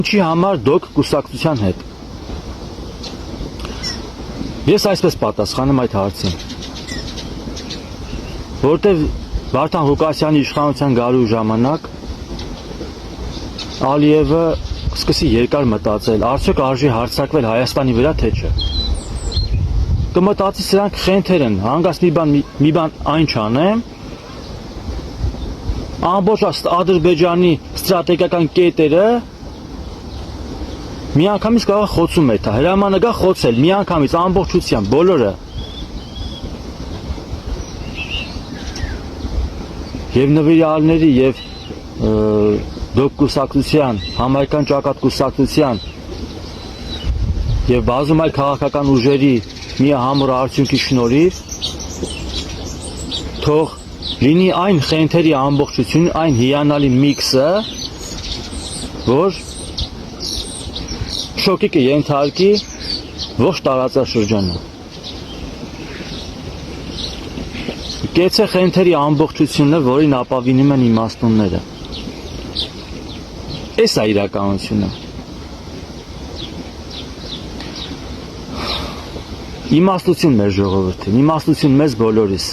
Ինչի համար դուք կուսակցության հետ։ Ես այսպես պատասխանեմ այդ հարցին։ Որտեվ Վարդան Ղուկասյանի իշխանության գալու ժամանակ Ալիևը սկսի երկար մտածել, արդյոք արժի հարձակվել Հայաստանի վրա, թե չէ։ Կմտածի սրանք խենթեր են, հանգած մի բան այն չանեմ, ամբողջ Ադրբեջանի ստրատեգիական կետերը միանգամից կարող խոցում է, հրամանը գա խոցել, միանգամից ամբողջությամբ, բոլորը։ Եվ նվիրյալների և դուք կուսակցության, համայնքային ճակատ կուսակցության և բազում այլ քաղաքական ուժերի մի համուր արդյունքի շնորհիվ թող լինի այն խենթերի ամբողջություն, այն հիանալի միքսը, որ շոկի կենթարկի ողջ տարածաշրջանը։ Կեցե խենթերի ամբողջությունը, որին ապավինում են իմաստունները։ Էս է իրականությունը։ Իմաստություն մեր ժողովրդին, իմաստություն մեզ բոլորիս։